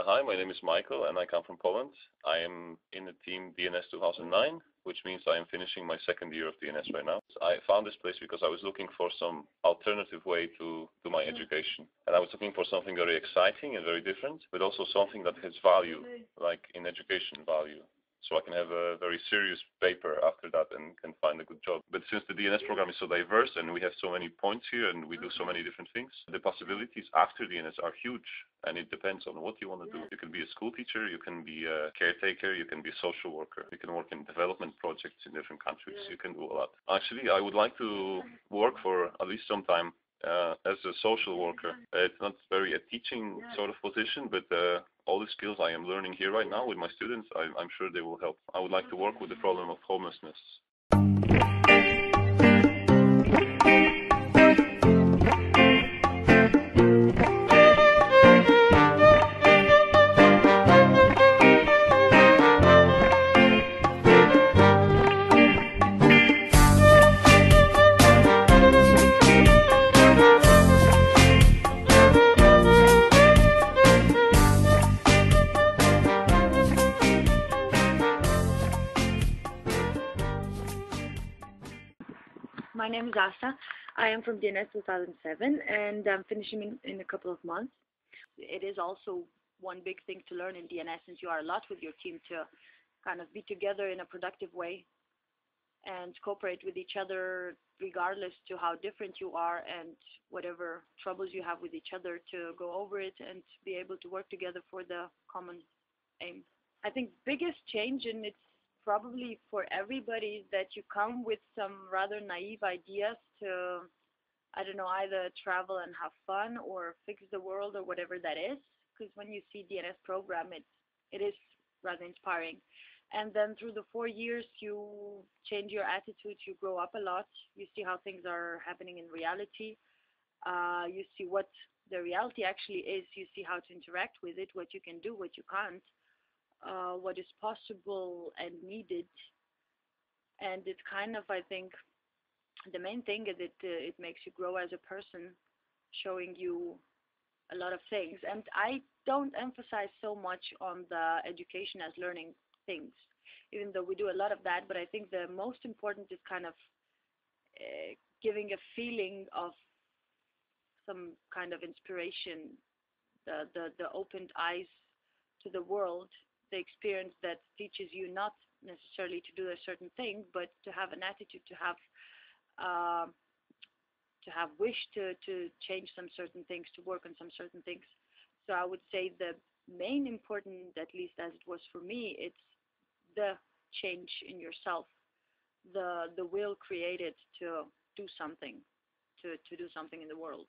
Hi, my name is Michael and I come from Poland. I am in the team DNS 2009, which means I am finishing my second year of DNS right now. I found this place because I was looking for some alternative way to my education. And I was looking for something very exciting and very different, but also something that has value, like in education value. So I can have a very serious paper after that and can find a good job. But since the DNS program is so diverse and we have so many points here and we do so many different things, the possibilities after DNS are huge, and it depends on what you want to do. You can be a school teacher, you can be a caretaker, you can be a social worker, you can work in development projects in different countries, you can do a lot. Actually, I would like to work for at least some time as a social worker. It's not very a teaching sort of position, but all the skills I am learning here right now with my students, I'm sure they will help. I would like to work with the problem of homelessness. My name is Asa. I am from DNS 2007 and I'm finishing in a couple of months. It is also one big thing to learn in DNS, since you are a lot with your team, to kind of be together in a productive way and cooperate with each other regardless to how different you are, and whatever troubles you have with each other, to go over it and be able to work together for the common aim. I think biggest change, and it's probably for everybody, that you come with some rather naive ideas to, I don't know, either travel and have fun or fix the world or whatever that is. Because when you see DNS program, it is rather inspiring. And then through the 4 years, you change your attitude, you grow up a lot, you see how things are happening in reality, you see what the reality actually is, you see how to interact with it, what you can do, what you can't. What is possible and needed, and it's kind of, I think, the main thing is it makes you grow as a person, showing you a lot of things. And I don't emphasize so much on the education as learning things, even though we do a lot of that, but I think the most important is kind of giving a feeling of some kind of inspiration, the opened eyes to the world, the experience that teaches you not necessarily to do a certain thing, but to have an attitude, to have wish to change some certain things, to work on some certain things. So I would say the main important, at least as it was for me, it's the change in yourself, the will created to do something, to do something in the world.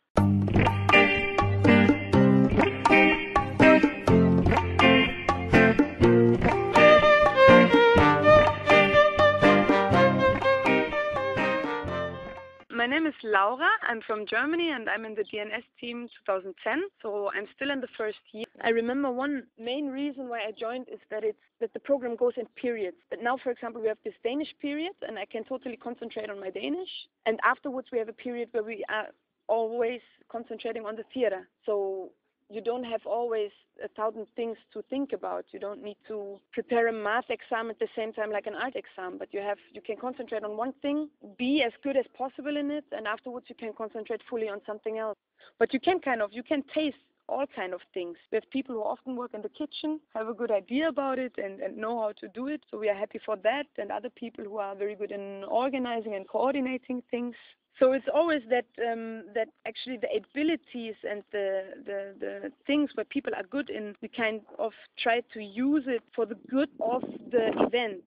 My name is Laura. I'm from Germany and I'm in the DNS team 2010, so I'm still in the first year. I remember one main reason why I joined is that the program goes in periods. But now, for example, we have this Danish period and I can totally concentrate on my Danish. And afterwards we have a period where we are always concentrating on the theater. So you don't have always 1,000 things to think about. You don't need to prepare a math exam at the same time like an art exam, but you can concentrate on one thing, be as good as possible in it, and afterwards you can concentrate fully on something else. But you can taste all kind of things. We have people who often work in the kitchen, have a good idea about it and know how to do it, so we are happy for that, and other people who are very good in organizing and coordinating things. So it's always that actually the abilities and the things where people are good in, we kind of try to use it for the good of the event.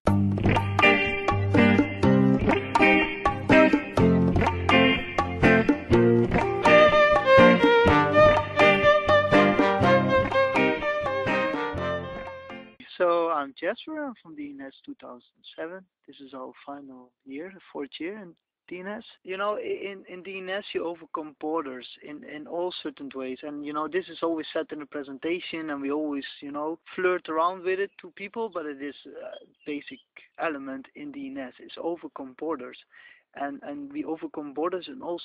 So I'm Jesper, I'm from DNS 2007. This is our final year, the 4th year in DNS. You know, in DNS you overcome borders in all certain ways, and you know, this is always said in the presentation, and we always, you know, flirt around with it to people, but it is a basic element in DNS, is overcome borders. and we overcome borders in all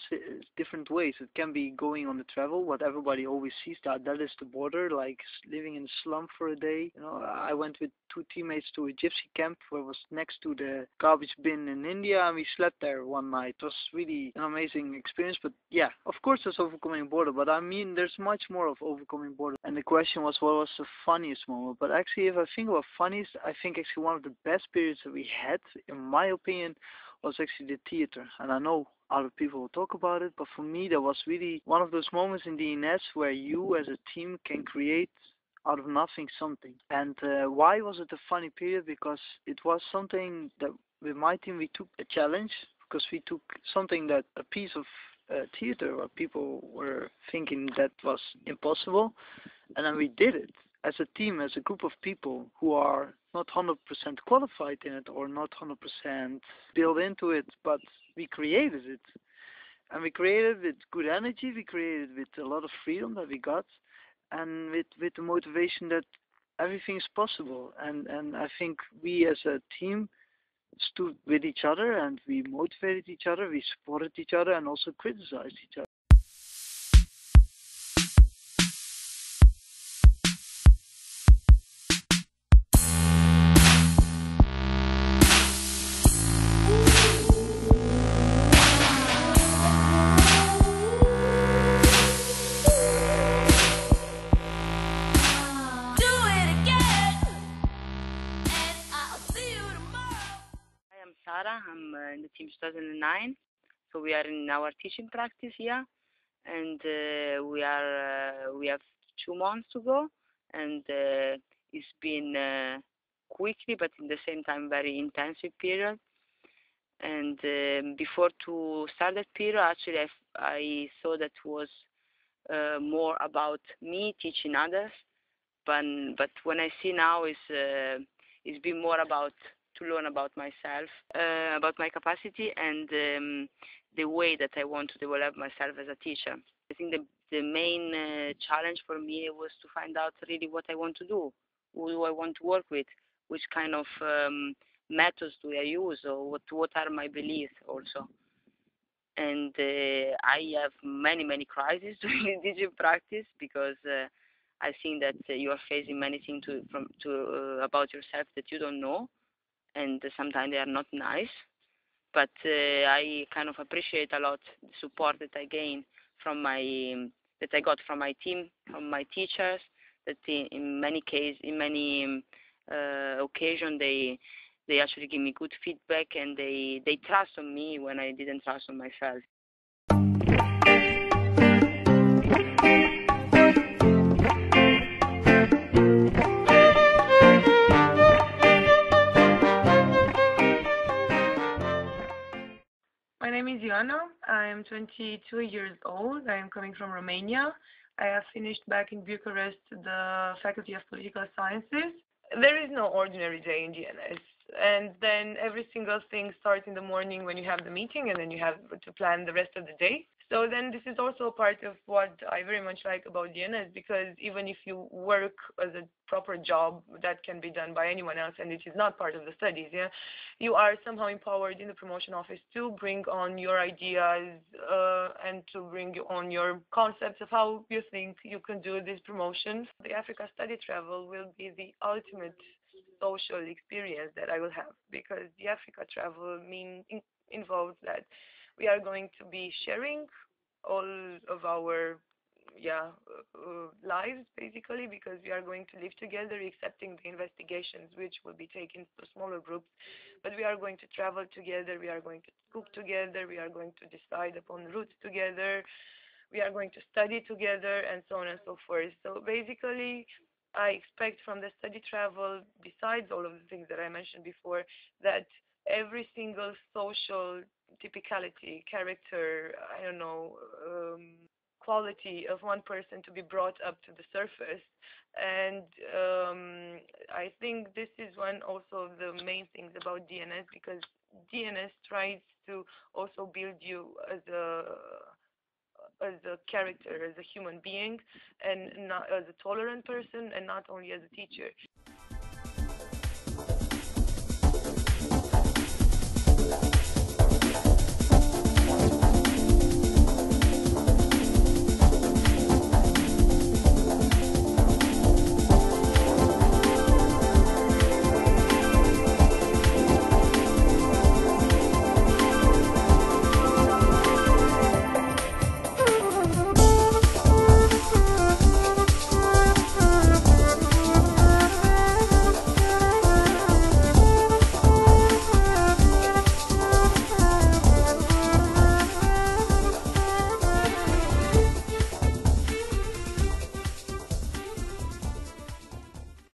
different ways. It can be going on the travel, what everybody always sees, that is the border, like living in a slum for a day. You know, I went with 2 teammates to a gypsy camp where it was next to the garbage bin in India, and we slept there one night. It was really an amazing experience. But yeah, of course there's overcoming border, but I mean there's much more of overcoming border. And the question was, what was the funniest moment? But actually, if I think about funniest, I think actually one of the best periods that we had, in my opinion, was actually the theater. And I know other people will talk about it, but for me that was really one of those moments in DNS where you as a team can create out of nothing something. And why was it a funny period? Because it was something that with my team we took a challenge, because we took something, that a piece of theater where people were thinking that was impossible, and then we did it as a team, as a group of people who are not 100% qualified in it or not 100% built into it, but we created it. And we created with good energy, we created with a lot of freedom that we got, and with the motivation that everything is possible. And I think we as a team stood with each other, and we motivated each other, we supported each other, and also criticized each other. Sarah. I'm in the team 2009, so we are in our teaching practice here, and we have 2 months to go, and it's been quickly, but in the same time very intensive period. And before to start that period, actually I saw that was more about me teaching others, but when I see now it's been more about to learn about myself, about my capacity, and the way that I want to develop myself as a teacher. I think the main challenge for me was to find out really what I want to do, who do I want to work with, which kind of methods do I use, or what are my beliefs also. And I have many crises during the teaching practice, because I think that you are facing many things about yourself that you don't know, and sometimes they are not nice, but I kind of appreciate a lot the support that I gain from that I got from my team, from my teachers, that in many occasions they actually give me good feedback, and they trust on me when I didn't trust on myself. My name is Ioana. I am 22 years old. I am coming from Romania. I have finished back in Bucharest the Faculty of Political Sciences. There is no ordinary day in DNS. And then every single thing starts in the morning when you have the meeting, and then you have to plan the rest of the day. So then this is also a part of what I very much like about DNS, because even if you work as a proper job that can be done by anyone else, and it is not part of the studies, yeah, you are somehow empowered in the promotion office to bring on your ideas and to bring on your concepts of how you think you can do this promotion. The Africa study travel will be the ultimate social experience that I will have, because the Africa travel involves that we are going to be sharing all of our lives, basically, because we are going to live together, accepting the investigations which will be taken to smaller groups, but we are going to travel together, we are going to cook together, we are going to decide upon routes together, we are going to study together, and so on and so forth. So basically, I expect from the study travel, besides all of the things that I mentioned before, that every single social typicality, character, I don't know, quality of one person to be brought up to the surface. And I think this is one also of the main things about DNS, because DNS tries to also build you as a character, as a human being, and not as a tolerant person, and not only as a teacher.